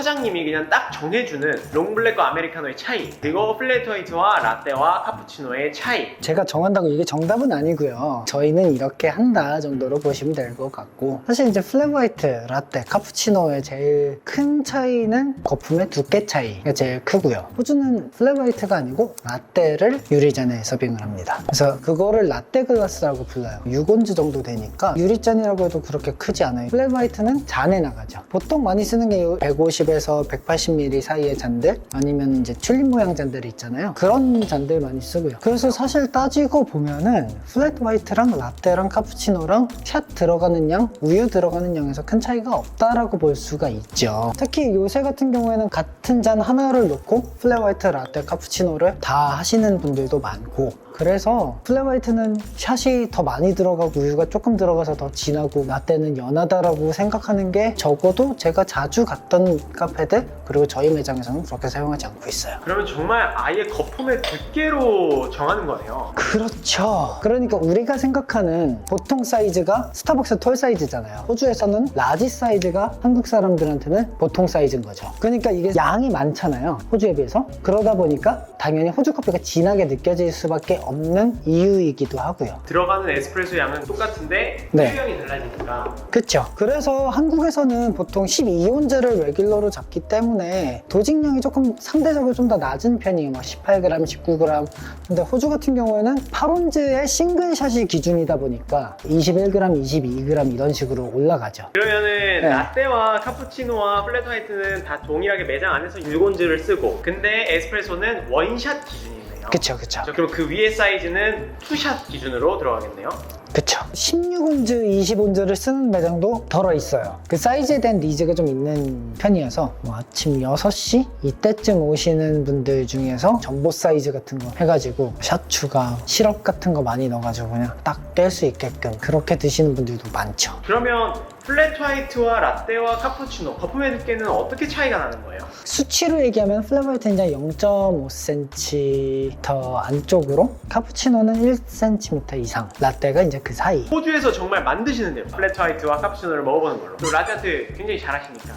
사장님이 그냥 딱 정해주는 롱블랙과 아메리카노의 차이, 그리고 플랫 화이트와 라떼와 카푸치노의 차이. 제가 정한다고 이게 정답은 아니고요. 저희는 이렇게 한다 정도로 보시면 될 것 같고, 사실 이제 플랫 화이트, 라떼, 카푸치노의 제일 큰 차이는 거품의 두께 차이가 제일 크고요. 호주는 플랫 화이트가 아니고 라떼를 유리잔에 서빙을 합니다. 그래서 그거를 라떼 글라스라고 불러요. 6온즈 정도 되니까 유리잔이라고 해도 그렇게 크지 않아요. 플랫 화이트는 잔에 나가죠. 보통 많이 쓰는 게 150에서 180ml 사이의 잔들, 아니면 이제 튤립 모양 잔들이 있잖아요. 그런 잔들 많이 쓰고요. 그래서 사실 따지고 보면은 플랫 화이트랑 라떼랑 카푸치노랑 샷 들어가는 양, 우유 들어가는 양에서 큰 차이가 없다라고 볼 수가 있죠. 특히 요새 같은 경우에는 같은 잔 하나를 놓고 플랫 화이트, 라떼, 카푸치노를 다 하시는 분들도 많고, 그래서 플랫 화이트는 샷이 더 많이 들어가고 우유가 조금 들어가서 더 진하고, 라떼는 연하다라고 생각하는 게 적어도 제가 자주 갔던 카페들, 그리고 저희 매장에서는 그렇게 사용하지 않고 있어요. 그러면 정말 아예 거품의 두께로 정하는 거네요. 그렇죠. 그러니까 우리가 생각하는 보통 사이즈가 스타벅스 톨 사이즈잖아요. 호주에서는 라지 사이즈가 한국 사람들한테는 보통 사이즈인 거죠. 그러니까 이게 양이 많잖아요, 호주에 비해서. 그러다 보니까 당연히 호주 커피가 진하게 느껴질 수밖에 없는 이유이기도 하고요. 들어가는 에스프레소 양은 똑같은데 네. 수량이 달라지니까. 그쵸. 그래서 한국에서는 보통 12온즈를 레귤러로 잡기 때문에 도직량이 조금 상대적으로 좀 더 낮은 편이에요. 막 18g, 19g. 근데 호주 같은 경우에는 8온즈의 싱글샷이 기준이다 보니까 21g, 22g 이런 식으로 올라가죠. 그러면은 네. 라떼와 카푸치노와 플랫 화이트는 다 동일하게 매장 안에서 6온즈를 쓰고, 근데 에스프레소는 원샷 기준이네요. 그쵸, 그쵸. 그럼 그 위에 사이즈는 투샷 기준으로 들어가겠네요. 그쵸. 16온즈, 20온즈를 쓰는 매장도 덜어 있어요. 그 사이즈에 대한 니즈가 좀 있는 편이어서 뭐 아침 6시? 이때쯤 오시는 분들 중에서 전보 사이즈 같은 거 해가지고 샷 추가, 시럽 같은 거 많이 넣어가지고 그냥 딱 깰 수 있게끔 그렇게 드시는 분들도 많죠. 그러면 플랫 화이트와 라떼와 카푸치노 거품의 두께는 어떻게 차이가 나는 거예요? 수치로 얘기하면 플랫 화이트는 이제 0.5cm 더 안쪽으로, 카푸치노는 1cm 이상, 라떼가 이제 그 사이. 호주에서 정말 만드시는데요. 플랫 화이트와 카푸치노를 먹어보는 걸로. 또 라떼 굉장히 잘하시니까.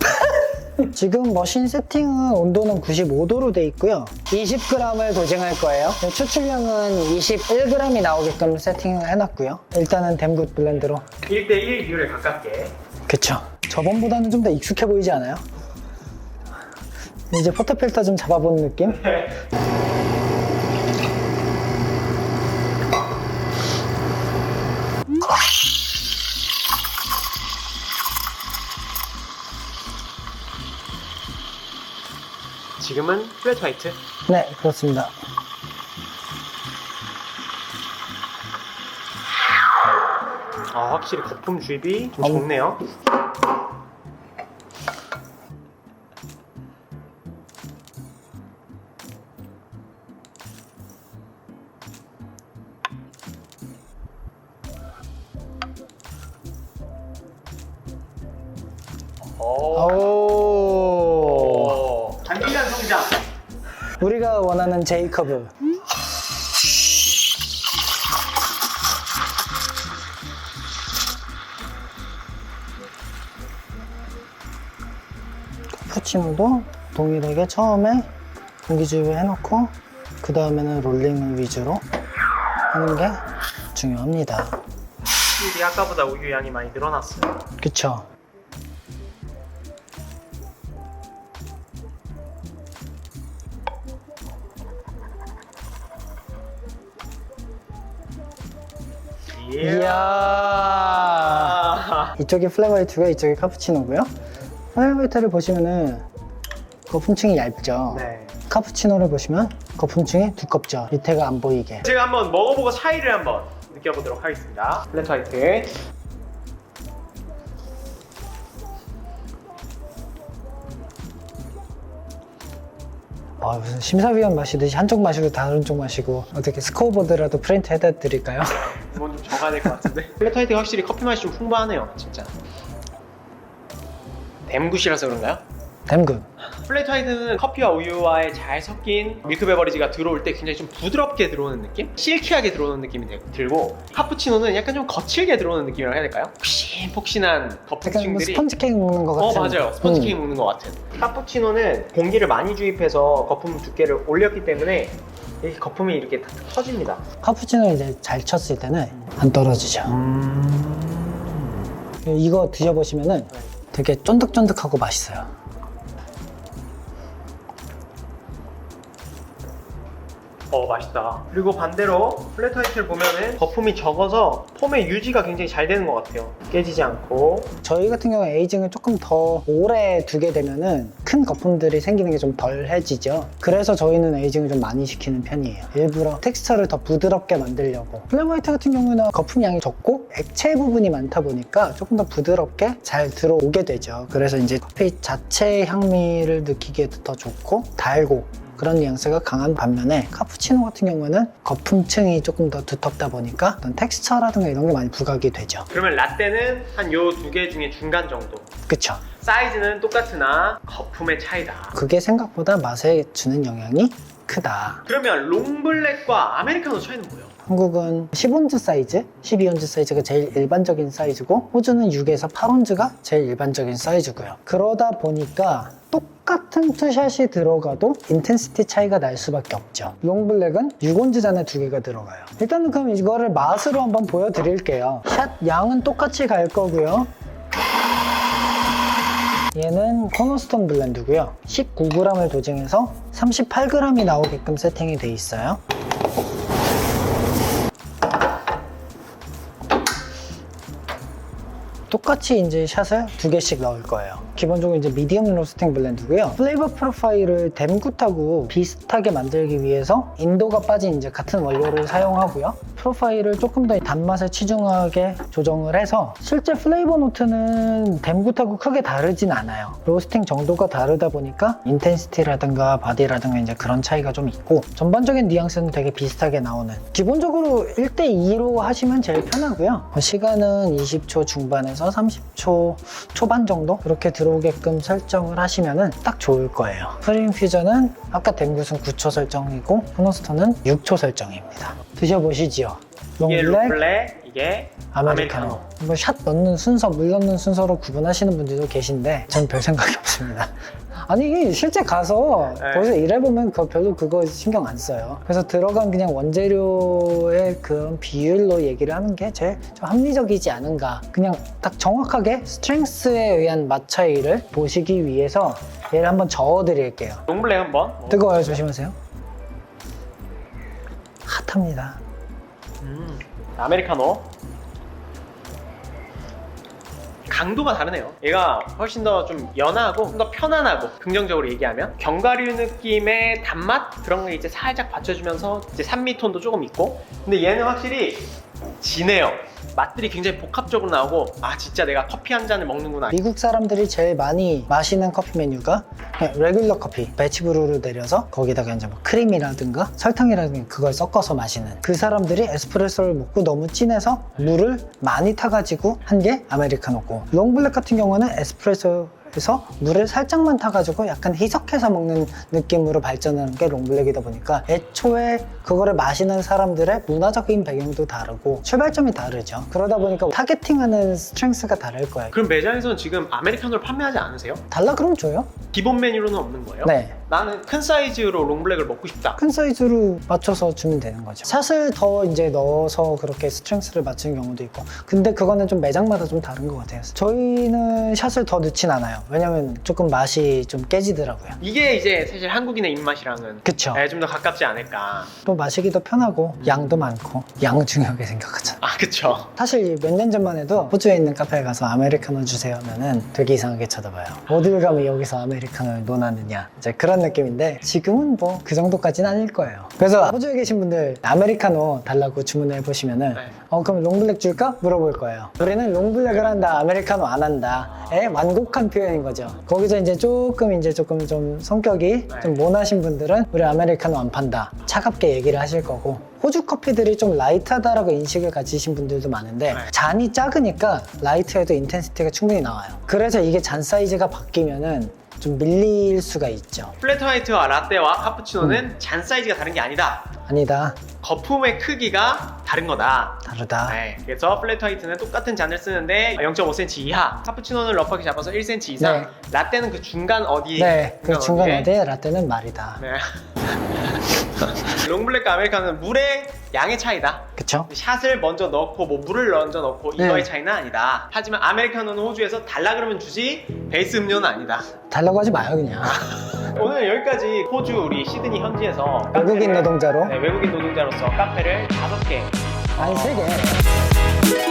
지금 머신 세팅은 온도는 95도로 돼 있고요. 20g을 도징할 거예요. 추출량은 21g이 나오게끔 세팅을 해놨고요. 일단은 댐굿 블렌드로. 1대1 비율에 가깝게. 그쵸. 저번보다는 좀 더 익숙해 보이지 않아요? 이제 포터필터 좀 잡아보는 느낌? 지금은 플랫 화이트. 네, 그렇습니다. 확실히 거품 주입이 좀 적네요. 오. 단기간 성장. 우리가 원하는 제이커브. 카푸치노도 동일하게 처음에 공기주입을 해놓고 그 다음에는 롤링을 위주로 하는 게 중요합니다. 확실히 아까보다 우유 양이 많이 늘어났어요. 그쵸? 이야. 이쪽이 플랫 화이트고 이쪽이 카푸치노고요. 플랫 화이트를 보시면은 거품층이 얇죠. 네. 카푸치노를 보시면 거품층이 두껍죠. 밑에가 안 보이게. 제가 한번 먹어보고 차이를 한번 느껴보도록 하겠습니다. 플랫 화이트. 무슨 심사위원 마시듯이 한쪽 마시고 다른 쪽 마시고, 어떻게 스코어보드라도 프린트 해다 드릴까요? 이건 좀 적어야 될 것 같은데. 플랫 화이트가 확실히 커피 맛이 좀 풍부하네요, 진짜. 댐굿이라서 그런가요? 댐굿. 플랫 화이트는 커피와 우유와의 잘 섞인 밀크 베버리지가 들어올 때 굉장히 좀 부드럽게 들어오는 느낌? 실키하게 들어오는 느낌이 들고, 카푸치노는 약간 좀 거칠게 들어오는 느낌이라고 해야 될까요? 폭신폭신한 약간 뭐 거품층들이 스펀지 케이크 먹는 것 같은. 맞아요. 스펀지 케이크 먹는 것 같은. 카푸치노는 공기를 많이 주입해서 거품 두께를 올렸기 때문에 이 거품이 이렇게 탁 터집니다. 카푸치노 이제 잘 쳤을 때는 안 떨어지죠. 이거 드셔보시면은 되게 쫀득쫀득하고 맛있어요. 맛있다. 그리고 반대로 플랫 화이트를 보면은 거품이 적어서 폼의 유지가 굉장히 잘 되는 것 같아요. 깨지지 않고. 저희 같은 경우에 에이징을 조금 더 오래 두게 되면은 큰 거품들이 생기는 게 좀 덜해지죠. 그래서 저희는 에이징을 좀 많이 시키는 편이에요. 일부러 텍스처를 더 부드럽게 만들려고. 플랫 화이트 같은 경우는 거품 양이 적고 액체 부분이 많다 보니까 조금 더 부드럽게 잘 들어오게 되죠. 그래서 이제 커피 자체의 향미를 느끼기에도 더 좋고 달고 그런 뉘앙스가 강한 반면에 카푸치노 같은 경우는 거품층이 조금 더 두텁다 보니까 어떤 텍스처라든가 이런 게 많이 부각이 되죠. 그러면 라떼는 한 요 두 개 중에 중간 정도. 그쵸? 사이즈는 똑같으나 거품의 차이다. 그게 생각보다 맛에 주는 영향이 크다. 그러면 롱블랙과 아메리카노 차이는 뭐예요? 한국은 10온즈 사이즈, 12온즈 사이즈가 제일 일반적인 사이즈고 호주는 6에서 8온즈가 제일 일반적인 사이즈고요. 그러다 보니까 똑같은 투샷이 들어가도 인텐시티 차이가 날 수밖에 없죠. 롱블랙은 6온즈 잔에 두 개가 들어가요. 일단은 그럼 이거를 맛으로 한번 보여드릴게요. 샷 양은 똑같이 갈 거고요. 얘는 코너스톤 블렌드고요. 19g을 도징해서 38g이 나오게끔 세팅이 돼 있어요. 똑같이 이제 샷을 두 개씩 넣을 거예요. 기본적으로 이제 미디엄 로스팅 블렌드고요. 플레이버 프로파일을 댐굿하고 비슷하게 만들기 위해서 인도가 빠진 이제 같은 원료를 사용하고요. 프로파일을 조금 더 단맛에 치중하게 조정을 해서 실제 플레이버 노트는 댐굿하고 크게 다르진 않아요. 로스팅 정도가 다르다 보니까 인텐시티라든가 바디라든가 이제 그런 차이가 좀 있고 전반적인 뉘앙스는 되게 비슷하게 나오는 기본적으로 1대2로 하시면 제일 편하고요. 시간은 20초 중반에서 30초 초반 정도 그렇게 들어오게끔 설정을 하시면 딱 좋을 거예요. 프리인퓨저는 아까 댐굿은 9초 설정이고 코너스톤은 6초 설정입니다. 드셔보시지요. 이게 롱블랙, 롱블랙, 이게 아메리카노. 뭐 샷 넣는 순서, 물 넣는 순서로 구분하시는 분들도 계신데 전 별 생각이 없습니다. 아니 실제 가서 네. 거기서 일해보면 별로 그거 신경 안 써요. 그래서 들어간 그냥 원재료의 그런 비율로 얘기를 하는 게 제일 좀 합리적이지 않은가. 그냥 딱 정확하게 스트렝스에 의한 맛 차이를 보시기 위해서 얘를 한번 저어드릴게요. 롱블랙 한번. 뜨거워요. 조심하세요. 핫합니다. 아메리카노. 강도가 다르네요. 얘가 훨씬 더 좀 연하고 좀 더 편안하고 긍정적으로 얘기하면 견과류 느낌의 단맛 그런 게 이제 살짝 받쳐주면서 이제 산미톤도 조금 있고 근데 얘는 확실히 진해요. 맛들이 굉장히 복합적으로 나오고 아 진짜 내가 커피 한 잔을 먹는구나. 미국 사람들이 제일 많이 마시는 커피 메뉴가 그냥 레귤러 커피 배치브루로 내려서 거기다가 이제 뭐 크림이라든가 설탕이라든가 그걸 섞어서 마시는 그 사람들이 에스프레소를 먹고 너무 진해서 물을 많이 타가지고 한 게 아메리카노고 롱블랙 같은 경우는 에스프레소에서 물을 살짝만 타가지고 약간 희석해서 먹는 느낌으로 발전하는 게 롱블랙이다 보니까 애초에 그거를 마시는 사람들의 문화적인 배경도 다르고 출발점이 다르죠. 그러다 보니까 타겟팅하는 스트렝스가 다를 거예요. 그럼 매장에서는 지금 아메리카노를 판매하지 않으세요? 달라 그럼 줘요? 기본 메뉴로는 없는 거예요? 네. 나는 큰 사이즈로 롱블랙을 먹고 싶다. 큰 사이즈로 맞춰서 주면 되는 거죠. 샷을 더 이제 넣어서 그렇게 스트렝스를 맞추는 경우도 있고 근데 그거는 좀 매장마다 좀 다른 것 같아요. 저희는 샷을 더 넣진 않아요. 왜냐면 조금 맛이 좀 깨지더라고요. 이게 이제 사실 한국인의 입맛이랑은 그쵸. 좀 더 가깝지 않을까. 또 마시기도 편하고 양도 많고 양 중요하게 생각하잖아. 아 그쵸. 사실 몇 년 전만 해도 호주에 있는 카페에 가서 아메리카노 주세요 하면은 되게 이상하게 쳐다봐요. 어딜 가면 여기서 아메리카노를 논하느냐 이제 그런 느낌인데 지금은 뭐 그 정도까지는 아닐 거예요. 그래서 호주에 계신 분들 아메리카노 달라고 주문해 보시면은 네. 그럼 롱블랙 줄까? 물어볼 거예요. 우리는 롱블랙을 한다 아메리카노 안 한다의 완곡한 표현인 거죠. 거기서 이제 조금 좀 성격이 좀 모나신 분들은 우리 아메리카노 안 판다 차갑게 얘기를 하실 거고 호주 커피들이 좀 라이트하다라고 인식을 가지신 분들도 많은데 잔이 작으니까 라이트해도 인텐시티가 충분히 나와요. 그래서 이게 잔 사이즈가 바뀌면은 좀 밀릴 수가 있죠. 플랫 화이트와 라떼와 카푸치노는 잔 사이즈가 다른 게 아니다. 아니다. 거품의 크기가 다른 거다. 다르다. 네, 그래서 플랫 화이트는 똑같은 잔을 쓰는데 0.5cm 이하, 카푸치노는 러프하게 잡아서 1cm 이상, 네. 라떼는 그 중간 어디? 네, 그 중간 어디에? 어디에 라떼는 말이다. 네. 롱블랙과 아메리카노는 물의 양의 차이다. 그쵸? 샷을 먼저 넣고 뭐 물을 먼저 넣고 이거의 네. 차이는 아니다. 하지만 아메리카노는 호주에서 달라 그러면 주지 베이스 음료는 아니다. 달라고 하지 마요, 그냥. 오늘 여기까지 호주 우리 시드니 현지에서 외국인 카페를- 노동자로? 네, 외국인 노동자로서 카페를 5개 아니, 3개.